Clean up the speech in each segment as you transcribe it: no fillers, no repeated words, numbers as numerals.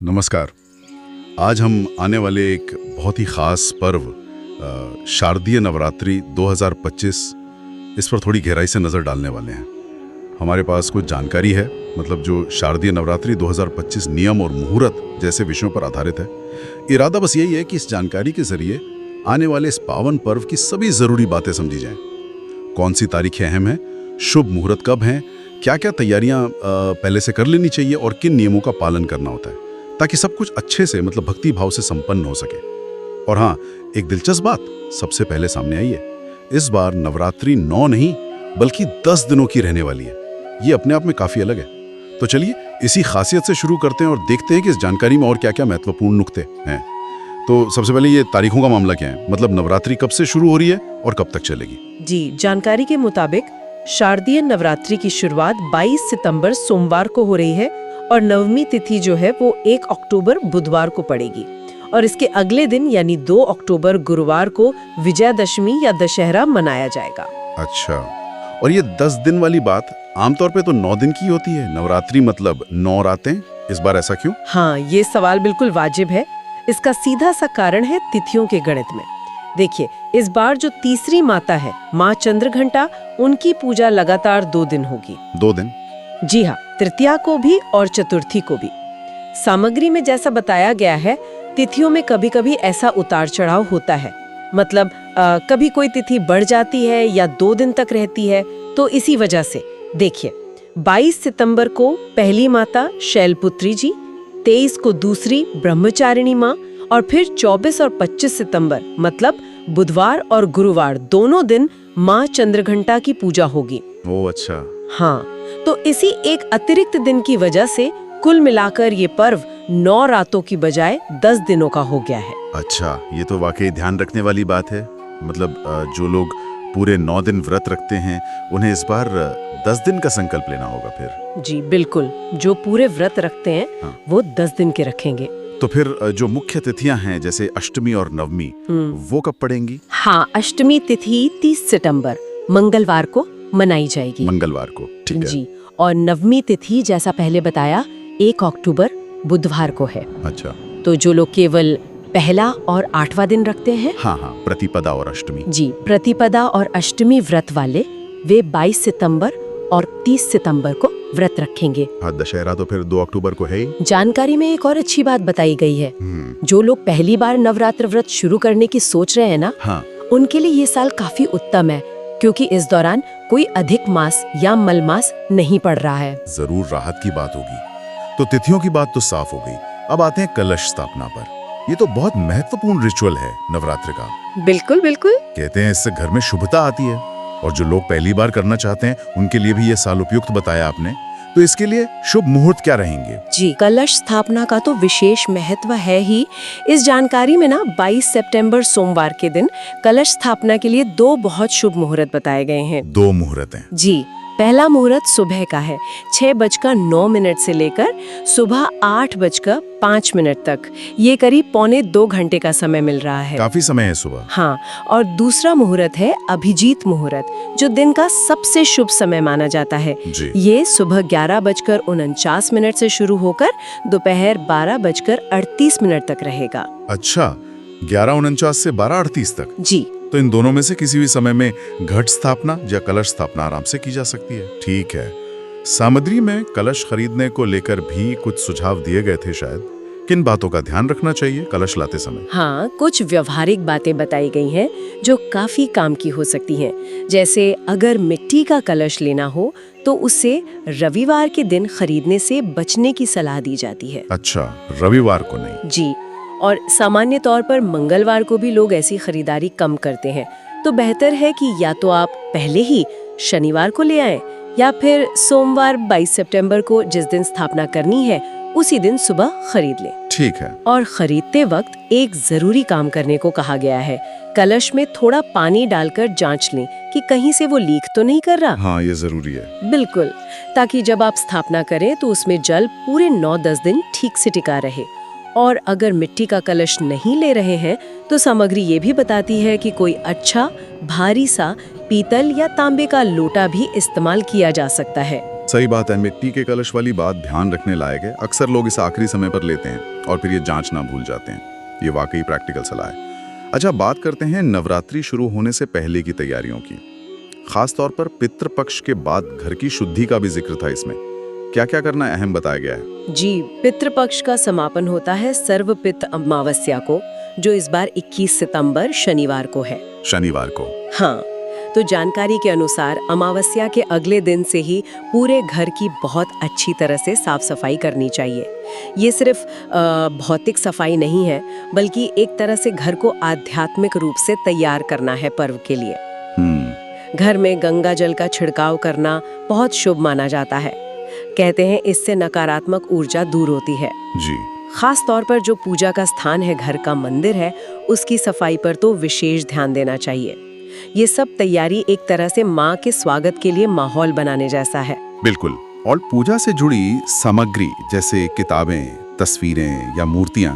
नमस्कार। आज हम आने वाले एक बहुत ही ख़ास पर्व शारदीय नवरात्रि 2025 इस पर थोड़ी गहराई से नज़र डालने वाले हैं। हमारे पास कुछ जानकारी है, मतलब जो शारदीय नवरात्रि 2025 नियम और मुहूर्त जैसे विषयों पर आधारित है। इरादा बस यही है कि इस जानकारी के ज़रिए आने वाले इस पावन पर्व की सभी ज़रूरी बातें समझी जाएं। कौन सी तारीखें अहम हैं, शुभ मुहूर्त कब हैं, क्या क्या तैयारियाँ पहले से कर लेनी चाहिए और किन नियमों का पालन करना होता है, ताकि सब कुछ अच्छे से मतलब भक्ति भाव से संपन्न हो सके। और हाँ, एक दिलचस्प बात सबसे पहले सामने आई है। इस बार नवरात्रि 9 नहीं बल्कि 10 दिनों की रहने वाली है। ये अपने आप में काफी अलग है। तो चलिए इसी खासियत से शुरू करते हैं और देखते हैं कि इस जानकारी में और क्या क्या महत्वपूर्ण नुक्ते हैं। तो सबसे पहले ये तारीखों का मामला क्या है, मतलब नवरात्रि कब से शुरू हो रही है और कब तक चलेगी? जी, जानकारी के मुताबिक शारदीय नवरात्रि की शुरुआत 22 सितंबर सोमवार को हो रही है और नवमी तिथि जो है वो 1 अक्टूबर बुधवार को पड़ेगी। और इसके अगले दिन यानी 2 अक्टूबर गुरुवार को विजयादशमी या दशहरा मनाया जाएगा। अच्छा, और ये 10 दिन वाली बात आमतौर पे तो 9 दिन की होती है। नवरात्रि मतलब 9 रातें, इस बार ऐसा क्यों? हाँ, ये सवाल बिल्कुल वाजिब है। इसका सीधा सा कारण है तिथियों के गणित में। देखिए, इस बार जो तीसरी माता है माँ चंद्रघंटा, उनकी पूजा लगातार 2 दिन होगी। 2 दिन? जी हाँ, तृतीया को भी और चतुर्थी को भी। सामग्री में जैसा बताया गया है, तिथियों में कभी कभी ऐसा उतार चढ़ाव होता है। मतलब कभी कोई तिथि बढ़ जाती है या 2 दिन तक रहती है। तो इसी वजह से देखिए, 22 सितंबर को पहली माता शैलपुत्री जी, 23 को दूसरी ब्रह्मचारिणी माँ और फिर 24 और 25 सितंबर मतलब बुधवार और गुरुवार दोनों दिन माँ चंद्रघंटा की पूजा होगी। ओह अच्छा। हाँ, तो इसी एक अतिरिक्त दिन की वजह से कुल मिलाकर ये पर्व 9 रातों की बजाय 10 दिनों का हो गया है। अच्छा, ये तो वाकई ध्यान रखने वाली बात है। मतलब जो लोग पूरे 9 दिन व्रत रखते हैं उन्हें इस बार 10 दिन का संकल्प लेना होगा फिर। जी बिल्कुल, जो पूरे व्रत रखते हैं हाँ। वो 10 दिन के रखेंगे। तो फिर जो मुख्य तिथियां हैं जैसे अष्टमी और नवमी, वो कब पड़ेंगी? हाँ, अष्टमी तिथि 30 सितंबर मंगलवार को मनाई जाएगी। मंगलवार को, ठीक है। जी, और नवमी तिथि जैसा पहले बताया 1 अक्टूबर बुधवार को है। अच्छा। तो जो लोग केवल पहला और 8वां दिन रखते हैं, हाँ हाँ, प्रतिपदा और अष्टमी। जी, प्रतिपदा और अष्टमी व्रत वाले वे 22 सितंबर और 30 सितंबर को व्रत रखेंगे। हाँ, दशहरा तो फिर 2 अक्टूबर को है ही। जानकारी में एक और अच्छी बात बताई गई है। जो लोग पहली बार नवरात्र व्रत शुरू करने की सोच रहे हैं ना, हाँ। उनके लिए ये साल काफी उत्तम है, क्योंकि इस दौरान कोई अधिक मास या मलमास नहीं पड़ रहा है। जरूर राहत की बात होगी। तो तिथियों की बात तो साफ हो गई। अब आते हैं कलश स्थापना पर। ये तो बहुत महत्वपूर्ण रिचुअल है नवरात्र का। बिल्कुल बिल्कुल। कहते हैं इससे घर में शुभता आती है, और जो लोग पहली बार करना चाहते हैं उनके लिए भी ये साल उपयुक्त बताया आपने। तो इसके लिए शुभ मुहूर्त क्या रहेंगे? जी, कलश स्थापना का तो विशेष महत्व है ही। इस जानकारी में ना 22 सितंबर सोमवार के दिन कलश स्थापना के लिए 2 बहुत शुभ मुहूर्त बताए गए हैं। 2 मुहूर्त हैं? जी, पहला मुहूर्त सुबह का है 6:09 से लेकर सुबह 8:05 तक। ये करीब 1.25 घंटे का समय मिल रहा है। काफी समय है सुबह। हाँ, और दूसरा मुहूर्त है अभिजीत मुहूर्त, जो दिन का सबसे शुभ समय माना जाता है। जी। ये सुबह 11:49 से शुरू होकर दोपहर 12:38 तक रहेगा। अच्छा, 11:49 से 12:38 तक? जी। तो इन दोनों में से किसी भी समय में घट स्थापना या कलश स्थापना आराम से की जा सकती है। ठीक है। सामग्री में कलश खरीदने को लेकर भी कुछ सुझाव दिए गए थे शायद। किन बातों का ध्यान रखना चाहिए कलश लाते समय? हाँ, कुछ व्यवहारिक बातें बताई गई हैं जो काफी काम की हो सकती हैं। जैसे अगर मिट्टी का कलश लेना हो तो उसे रविवार के दिन खरीदने से बचने की सलाह दी जाती है। अच्छा, रविवार को नहीं? जी, और सामान्य तौर पर मंगलवार को भी लोग ऐसी खरीदारी कम करते हैं। तो बेहतर है कि या तो आप पहले ही शनिवार को ले आएं या फिर सोमवार 22 सितंबर को जिस दिन स्थापना करनी है उसी दिन सुबह खरीद लें। ठीक है। और खरीदते वक्त एक जरूरी काम करने को कहा गया है। कलश में थोड़ा पानी डालकर जांच लें कि कहीं से वो लीक तो नहीं कर रहा। हाँ, ये जरूरी है। बिल्कुल, ताकि जब आप स्थापना करें तो उसमें जल पूरे 9-10 दिन ठीक से टिका रहे। और अगर मिट्टी का कलश नहीं ले रहे हैं तो सामग्री ये भी बताती है कि कोई अच्छा भारी सा पीतल या तांबे का लोटा भी इस्तेमाल किया जा सकता है। सही बात है, मिट्टी के कलश वाली बात ध्यान रखने लायक है। अक्सर लोग इसे आखिरी समय पर लेते हैं और फिर ये जांचना भूल जाते हैं। ये वाकई प्रैक्टिकल सलाह है। अच्छा, बात करते हैं नवरात्रि शुरू होने से पहले की तैयारियों की। खास तौर पर पितृपक्ष के बाद घर की शुद्धि का भी जिक्र था इसमें। क्या क्या करना अहम बताया गया है? जी, पितृपक्ष का समापन होता है सर्वपित अमावस्या को, जो इस बार 21 सितंबर शनिवार को है। शनिवार को? हाँ, तो जानकारी के अनुसार अमावस्या के अगले दिन से ही पूरे घर की बहुत अच्छी तरह से साफ सफाई करनी चाहिए। ये सिर्फ भौतिक सफाई नहीं है, बल्कि एक तरह से घर को आध्यात्मिक रूप से तैयार करना है पर्व के लिए। घर में गंगा जल का छिड़काव करना बहुत शुभ माना जाता है। कहते हैं इससे नकारात्मक ऊर्जा दूर होती है। जी। खास तौर पर जो पूजा का स्थान है, घर का मंदिर है, उसकी सफाई पर तो विशेष ध्यान देना चाहिए। ये सब तैयारी एक तरह से माँ के स्वागत के लिए माहौल बनाने जैसा है। बिल्कुल। और पूजा से जुड़ी सामग्री जैसे किताबें, तस्वीरें या मूर्तियां,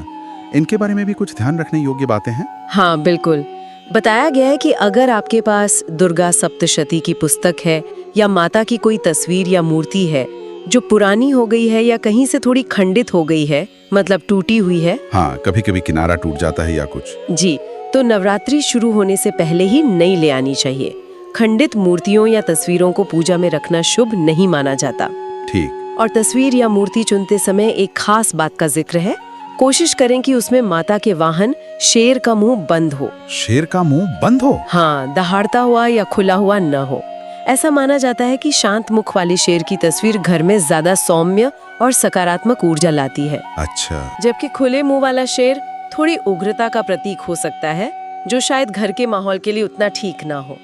इनके बारे में भी कुछ ध्यान रखने योग्य बातें हैं? हाँ, बिल्कुल। बताया गया है कि अगर आपके पास दुर्गा सप्तशती की पुस्तक है या माता की कोई तस्वीर या मूर्ति है जो पुरानी हो गई है या कहीं से थोड़ी खंडित हो गई है, मतलब टूटी हुई है। हाँ, कभी कभी किनारा टूट जाता है या कुछ। जी, तो नवरात्रि शुरू होने से पहले ही नई ले आनी चाहिए। खंडित मूर्तियों या तस्वीरों को पूजा में रखना शुभ नहीं माना जाता। ठीक। और तस्वीर या मूर्ति चुनते समय एक खास बात का जिक्र है। कोशिश करें कि उसमें माता के वाहन शेर का मुंह बंद हो। शेर का मुंह बंद हो? हाँ, दहाड़ता हुआ या खुला हुआ न हो। ऐसा माना जाता है कि शांत मुख वाली शेर की तस्वीर घर में ज्यादा सौम्य और सकारात्मक ऊर्जा लाती है। अच्छा। जबकि खुले मुंह वाला शेर थोड़ी उग्रता का प्रतीक हो सकता है, जो शायद घर के माहौल के लिए उतना ठीक ना हो।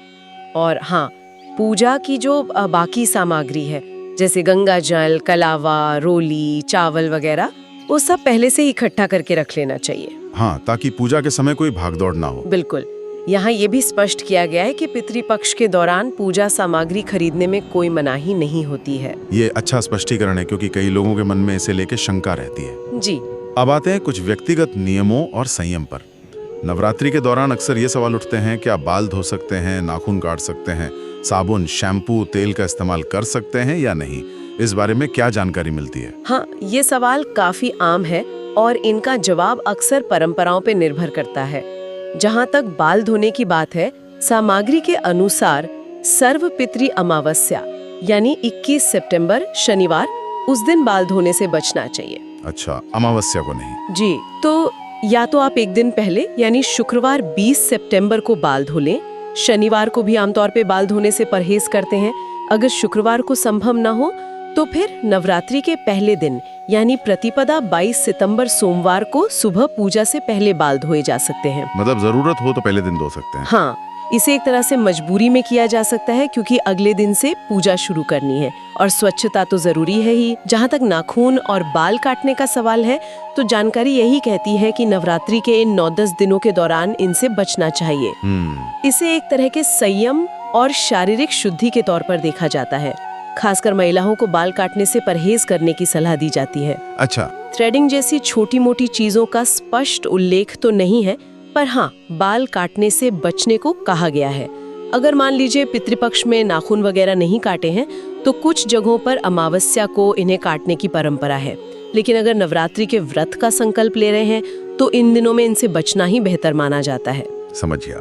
और हाँ, पूजा की जो बाकी सामग्री है, जैसे गंगा जल, कलावा, रोली, चावल वगैरह, वो सब पहले से ही इकट्ठा करके रख लेना चाहिए। हाँ, ताकि पूजा के समय कोई भागदौड़ ना हो। बिल्कुल। यहाँ ये भी स्पष्ट किया गया है कि पितृपक्ष के दौरान पूजा सामग्री खरीदने में कोई मनाही नहीं होती है। ये अच्छा स्पष्टीकरण है, क्योंकि कई लोगों के मन में इसे लेके शंका रहती है। जी। अब आते हैं कुछ व्यक्तिगत नियमों और संयम पर। नवरात्रि के दौरान अक्सर ये सवाल उठते हैं, क्या बाल धो सकते हैं, नाखून काट सकते हैं, साबुन, शैम्पू, तेल का इस्तेमाल कर सकते हैं या नहीं? इस बारे में क्या जानकारी मिलती है? हाँ, ये सवाल काफी आम है और इनका जवाब अक्सर परंपराओं पे निर्भर करता है। जहाँ तक बाल धोने की बात है, सामग्री के अनुसार सर्वपितृ अमावस्या यानी 21 सितंबर शनिवार, उस दिन बाल धोने से बचना चाहिए। अच्छा, अमावस्या को नहीं? जी, तो या तो आप एक दिन पहले यानी शुक्रवार 20 सितंबर को बाल धो लें। शनिवार को भी आमतौर पे बाल धोने से परहेज करते हैं। अगर शुक्रवार को संभव ना हो तो फिर नवरात्रि के पहले दिन यानी प्रतिपदा 22 सितंबर सोमवार को सुबह पूजा से पहले बाल धोए जा सकते हैं। मतलब जरूरत हो तो पहले दिन धो सकते हैं? हाँ, इसे एक तरह से मजबूरी में किया जा सकता है, क्योंकि अगले दिन से पूजा शुरू करनी है और स्वच्छता तो जरूरी है ही। जहाँ तक नाखून और बाल काटने का सवाल है, तो जानकारी यही कहती है कि नवरात्रि के इन 9-10 दिनों के दौरान इनसे बचना चाहिए। इसे एक तरह के संयम और शारीरिक शुद्धि के तौर पर देखा जाता है। खासकर महिलाओं को बाल काटने से परहेज करने की सलाह दी जाती है। अच्छा। थ्रेडिंग जैसी छोटी मोटी चीजों का स्पष्ट उल्लेख तो नहीं है, पर हाँ, बाल काटने से बचने को कहा गया है। अगर मान लीजिए पितृपक्ष में नाखून वगैरह नहीं काटे हैं, तो कुछ जगहों पर अमावस्या को इन्हें काटने की परंपरा है। लेकिन अगर नवरात्रि के व्रत का संकल्प ले रहे हैं, तो इन दिनों में इनसे बचना ही बेहतर माना जाता है। समझ गया।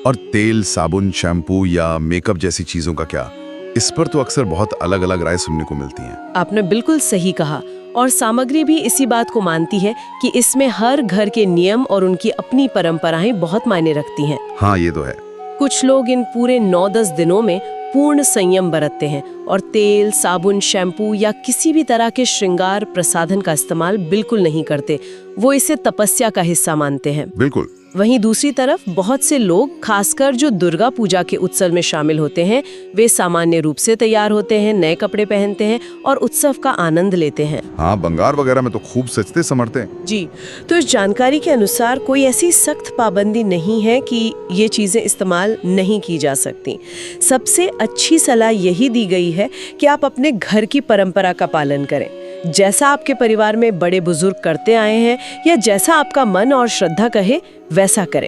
और तेल, साबुन, शैम्पू या मेकअप जैसी चीजों का क्या? इस पर तो अक्सर बहुत अलग अलग राय सुनने को मिलती हैं। आपने बिल्कुल सही कहा, और सामग्री भी इसी बात को मानती है कि इसमें हर घर के नियम और उनकी अपनी परंपराएं बहुत मायने रखती हैं। हाँ, ये तो है। कुछ लोग इन पूरे 9-10 दिनों में पूर्ण संयम बरतते हैं और तेल, साबुन, शैम्पू या किसी भी तरह के श्रृंगार प्रसाधन का इस्तेमाल बिल्कुल नहीं करते। वो इसे तपस्या का हिस्सा मानते हैं। बिल्कुल। वहीं दूसरी तरफ बहुत से लोग, खासकर जो दुर्गा पूजा के उत्सव में शामिल होते हैं, वे सामान्य रूप से तैयार होते हैं, नए कपड़े पहनते हैं और उत्सव का आनंद लेते हैं। हाँ, बंगार वगैरह में तो खूब सजते संवरते हैं। जी, तो इस जानकारी के अनुसार कोई ऐसी सख्त पाबंदी नहीं है कि ये चीजें इस्तेमाल नहीं की जा सकती। सबसे अच्छी सलाह यही दी गई है कि आप अपने घर की परंपरा का पालन करें, जैसा आपके परिवार में बड़े बुजुर्ग करते आए हैं या जैसा आपका मन और श्रद्धा कहे वैसा करें।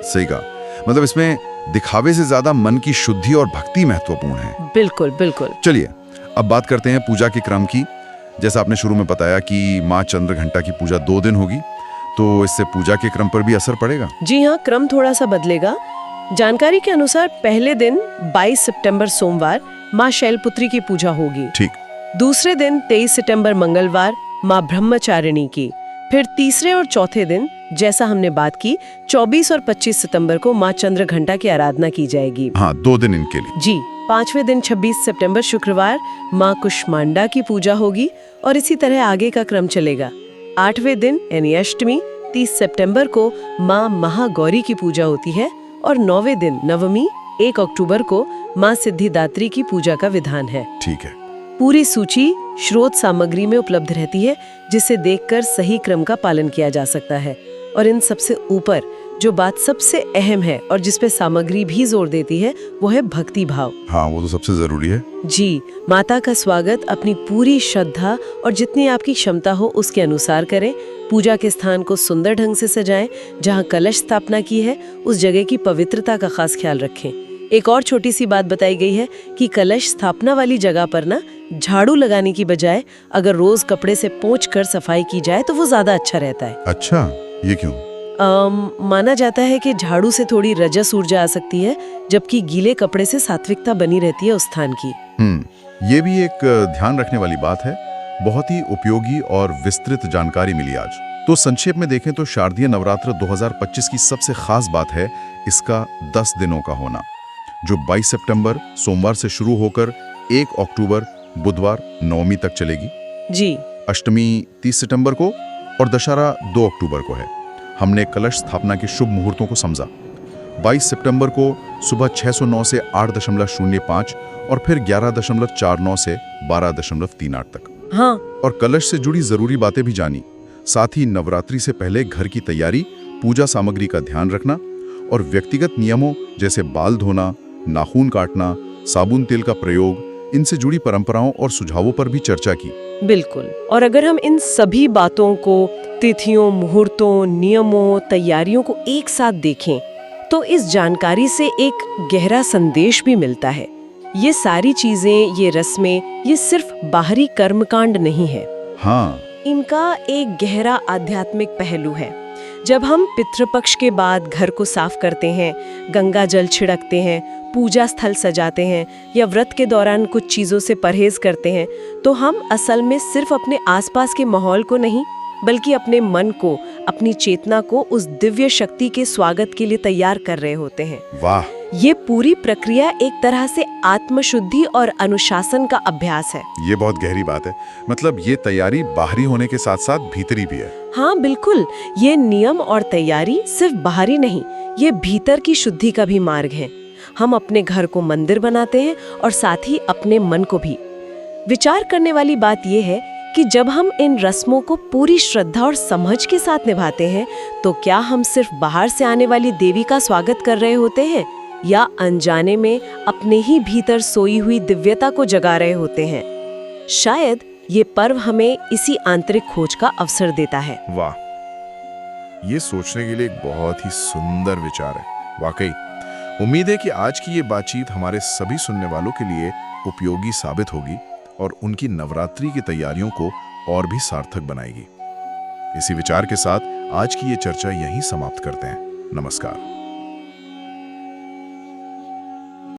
सही कहा। मतलब इसमें दिखावे से ज्यादा मन की शुद्धि और भक्ति महत्वपूर्ण है। बिल्कुल बिल्कुल। चलिए, अब बात करते हैं पूजा के क्रम की। जैसा आपने शुरू में बताया कि माँ चंद्रघंटा की पूजा 2 दिन होगी, तो इससे पूजा के क्रम पर भी असर पड़ेगा? जी हाँ, क्रम थोड़ा सा बदलेगा। जानकारी के अनुसार पहले दिन 22 सितंबर सोमवार माँ शैलपुत्री की पूजा होगी। ठीक। दूसरे दिन 23 सितंबर मंगलवार माँ ब्रह्मचारिणी की। फिर तीसरे और चौथे दिन, जैसा हमने बात की, 24 और 25 सितंबर को माँ चंद्रघंटा की आराधना की जाएगी। हाँ, 2 दिन इनके लिए। जी। पांचवें दिन 26 सितंबर शुक्रवार माँ कुष्मांडा की पूजा होगी और इसी तरह आगे का क्रम चलेगा। 8वें दिन यानी अष्टमी 30 सितंबर को माँ महागौरी की पूजा होती है और 9वें दिन नवमी 1 अक्टूबर को माँ सिद्धिदात्री की पूजा का विधान है। ठीक है। पूरी सूची स्रोत सामग्री में उपलब्ध रहती है, जिसे देखकर सही क्रम का पालन किया जा सकता है। और इन सबसे ऊपर जो बात सबसे अहम है और जिसपे सामग्री भी जोर देती है, वो है भक्ति भाव। हाँ, वो तो सबसे जरूरी है। जी, माता का स्वागत अपनी पूरी श्रद्धा और जितनी आपकी क्षमता हो उसके अनुसार करें। पूजा के स्थान को सुंदर ढंग से सजाएं। जहाँ कलश स्थापना की है उस जगह की पवित्रता का खास ख्याल रखें। एक और छोटी सी बात बताई गई है कि कलश स्थापना वाली जगह पर ना झाड़ू लगाने की बजाय अगर रोज कपड़े से पोंछकर सफाई की जाए तो वो ज्यादा अच्छा रहता है। अच्छा, ये क्यों? माना जाता है कि झाड़ू से थोड़ी रजस ऊर्जा आ सकती है, जबकि गीले कपड़े से सात्विकता बनी रहती है उस स्थान की। ये भी एक ध्यान रखने वाली बात है। बहुत ही उपयोगी और विस्तृत जानकारी मिली आज। तो संक्षेप में देखें तो शारदीय नवरात्र 2025 की सबसे खास बात है इसका 10 दिनों का होना, जो 22 सितंबर सोमवार से शुरू होकर 1 अक्टूबर बुधवार नवमी तक चलेगी। जी। अष्टमी 30 सितंबर को और दशहरा 2 अक्टूबर को है। हमने कलश स्थापना के शुभ मुहूर्तों को समझा। 22 सितंबर को सुबह 609 से 8.05 और फिर 11.49 से 12.38 तक। हाँ। और कलश से जुड़ी जरूरी बातें भी जानी। साथ ही नवरात्रि से पहले घर की तैयारी, पूजा सामग्री का ध्यान रखना और व्यक्तिगत नियमों जैसे बाल धोना, नाखून काटना, साबुन तेल का प्रयोग, इनसे जुड़ी परंपराओं और सुझावों पर भी चर्चा की। बिल्कुल। और अगर हम इन सभी बातों को, तिथियों, मुहूर्तों, नियमों, तैयारियों को एक साथ देखें तो इस जानकारी से एक गहरा संदेश भी मिलता है। ये सारी चीजें, ये रस्में, ये सिर्फ बाहरी कर्मकांड नहीं है। हाँ, इनका एक गहरा आध्यात्मिक पहलू है। जब हम पितृपक्ष के बाद घर को साफ करते हैं, गंगा जल छिड़कते हैं, पूजा स्थल सजाते हैं या व्रत के दौरान कुछ चीजों से परहेज करते हैं, तो हम असल में सिर्फ अपने आसपास के माहौल को नहीं, बल्कि अपने मन को, अपनी चेतना को उस दिव्य शक्ति के स्वागत के लिए तैयार कर रहे होते हैं। वाह! ये पूरी प्रक्रिया एक तरह से आत्मशुद्धि और अनुशासन का अभ्यास है। ये बहुत गहरी बात है। मतलब ये तैयारी बाहरी होने के साथ साथ भीतरी भी है। हाँ बिल्कुल, ये नियम और तैयारी सिर्फ बाहरी नहीं, ये भीतर की शुद्धि का भी मार्ग है। हम अपने घर को मंदिर बनाते हैं और साथ ही अपने मन को भी। विचार करने वाली बात यह है कि जब हम इन रस्मों को पूरी श्रद्धा और समझ के साथ निभाते हैं, तो क्या हम सिर्फ बाहर से आने वाली देवी का स्वागत कर रहे होते हैं या अनजाने में अपने ही भीतर सोई हुई दिव्यता को जगा रहे होते हैं? शायद ये पर्व हमें इसी आंतरिक खोज का अवसर देता है। वाह, ये सोचने के लिए एक बहुत ही सुंदर विचार है। वाकई उम्मीद है कि आज की ये बातचीत हमारे सभी सुनने वालों के लिए उपयोगी साबित होगी और उनकी नवरात्रि की तैयारियों को और भी सार्थक बनाएगी। इसी विचार के साथ आज की ये चर्चा यहीं समाप्त करते हैं। नमस्कार।